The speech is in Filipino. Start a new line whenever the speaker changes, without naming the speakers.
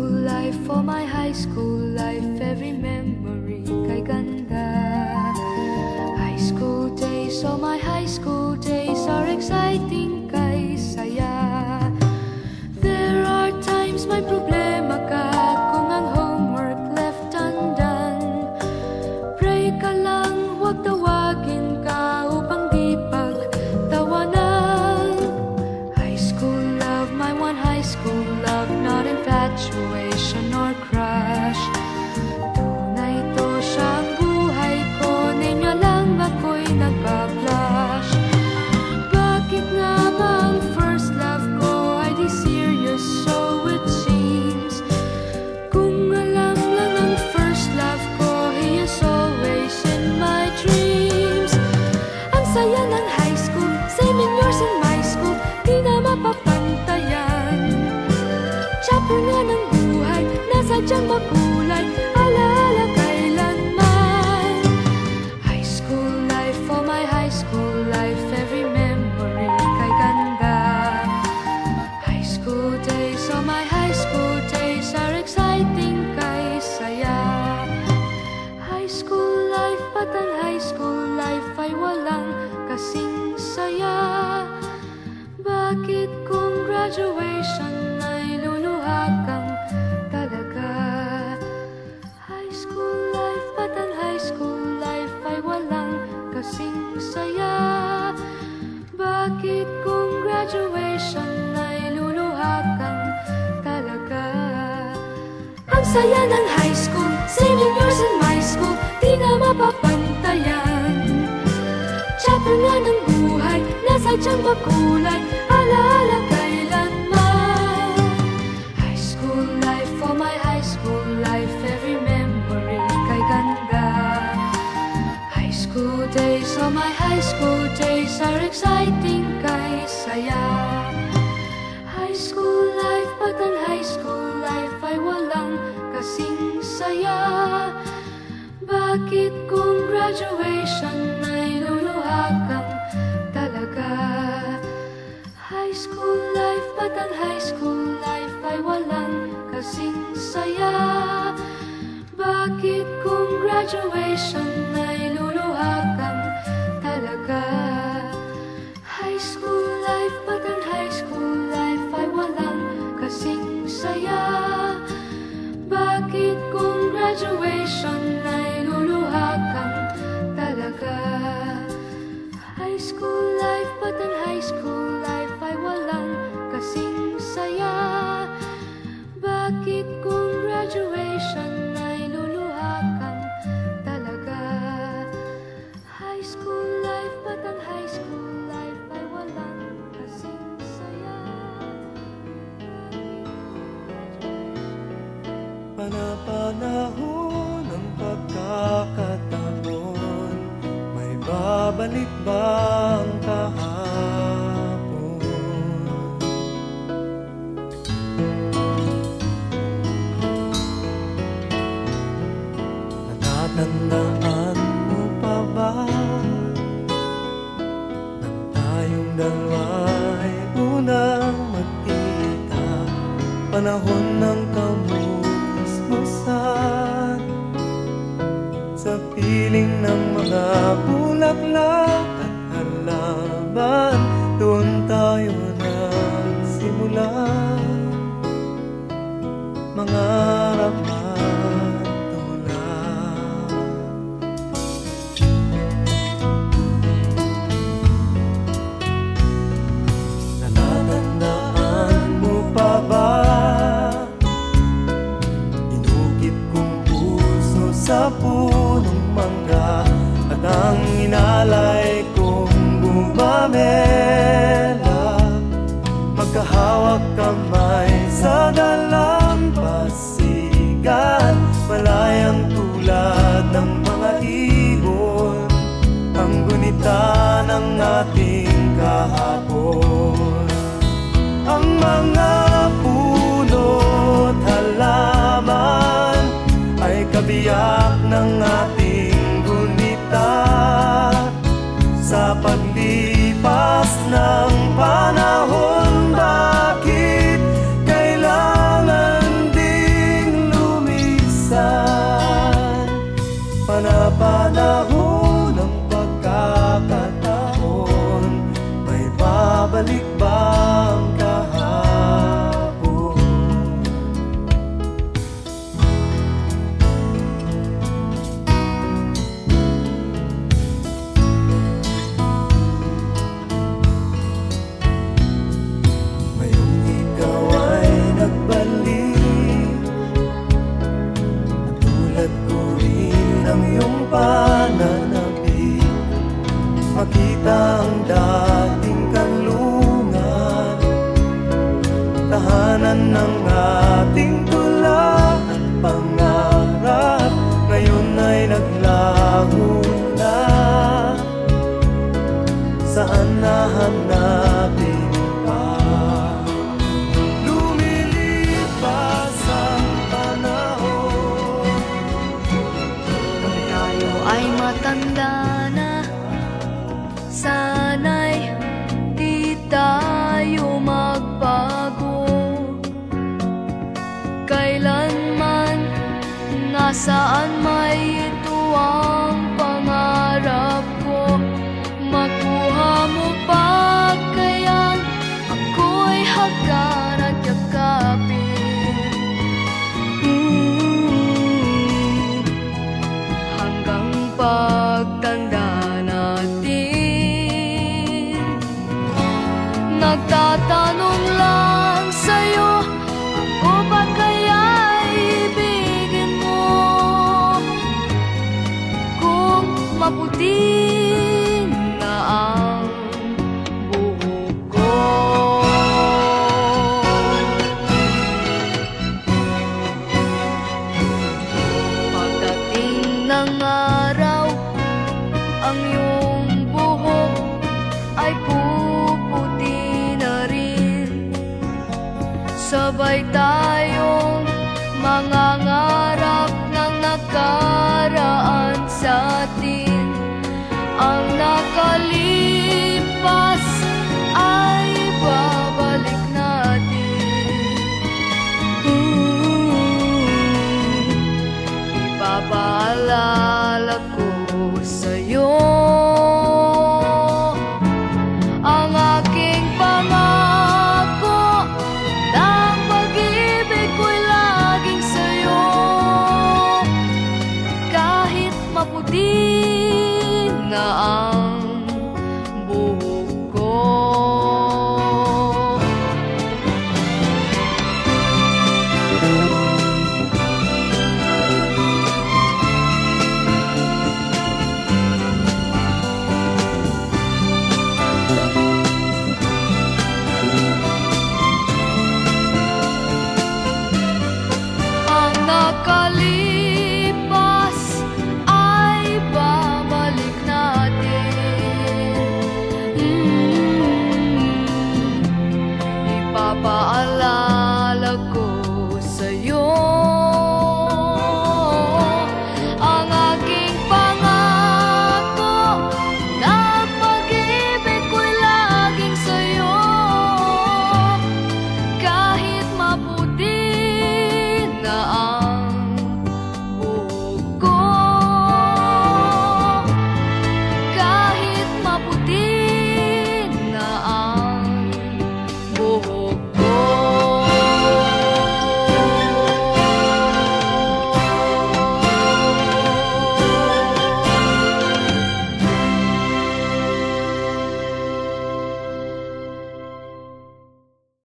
school life, for my high school life, every memory kay ganda. High school days, oh my high school days are exciting kay saya. There are times may problema ka kung ang homework left undone. Pray ka lang, huwag tawagin ka upang di pagtawanan. High school love, my one high school love, not infatuation or crush. Tunay to siyang buhay ko, niya lang ako'y nagpa-blush. Bakit nga ba ang first love ko ay di serious, so it seems? Kung alam lang ang first love ko, he is always in my dreams. Ang saya ng high school, same in yours in my school, di na mapapantayan. Chapter nga ng buhay, nasadyang makulay, alaala kailanman. High school life, for my high school life, every memory kay ganda. High school days, oh my high school days are exciting kay saya. High school life, but ang high school life ay walang kasing saya. Bakit kung graduation ay luluha kang talaga? High school life, but ang high school life ay walang kasing saya. Bakit kung graduation ay luluha kang talaga? Ang saya ng high school, same in yours in my school, di na mapapantayan. Chapter nga ng buhay, nasadyang makulay, alaala kailanman. High school life, for my high school life, every memory kay ganda. High school days, oh my high school days are exciting kay saya. High school life, but ang high school life ay walang kasing saya. Bakit kung graduation ay luluha kang talaga? High school life, but ang high school life ay walang kasing saya. Bakit kung graduation ay luluha kang talaga? High school life, but ang high school life ay walang kasing saya. Bakit kung graduation ay luluha kang talaga? High school life, but ang high school life ay walang kasing saya. Bakit kung graduation ay luluha kang talaga? High school life, but ang high school life ay walang kasing saya.
Panapanahon ng pagkakataon, may babalik bang kahapon? Natatandaan mo pa ba nang tayong dalawa'y unang magkita? Panahon ng kamusmusan sa piling ng mga bulaklak at halaman, doon tayo nagsimula mangarap at tumulak. Natatandaan mo pa ba inukit kong puso sa punong mangga at ang inalay kong bumamela, magkahawak kamay sa dalampasigan, malayang tulad ng mga ibon, ang gunita ng ating kahapon. Ang mga puno't halaman ay kabiyak ng ating gunita sa paglipas ng panahon. Bakit kailangan din
Nasaan may ito ang pangarap ko, makuha mo pa kaya't ako'y hagkan at yakapin. Hanggang pagtanda natin, nagtatanong lang sa'yo, ako ba kaya'y ibigin mo? Kung maputi na ang buhok ko, pagdating ng araw, ang iyong buhok ay puputi na rin. Sabay tayong mangangarap ng nakaraan sa atin. Ang nakalipas ay babalik natin. Ipapaalala ko sa'yo ang aking pangako, na ang pag-ibig ko'y laging sa'yo. Kahit maputi na ang buhok ko. Ang nakalipas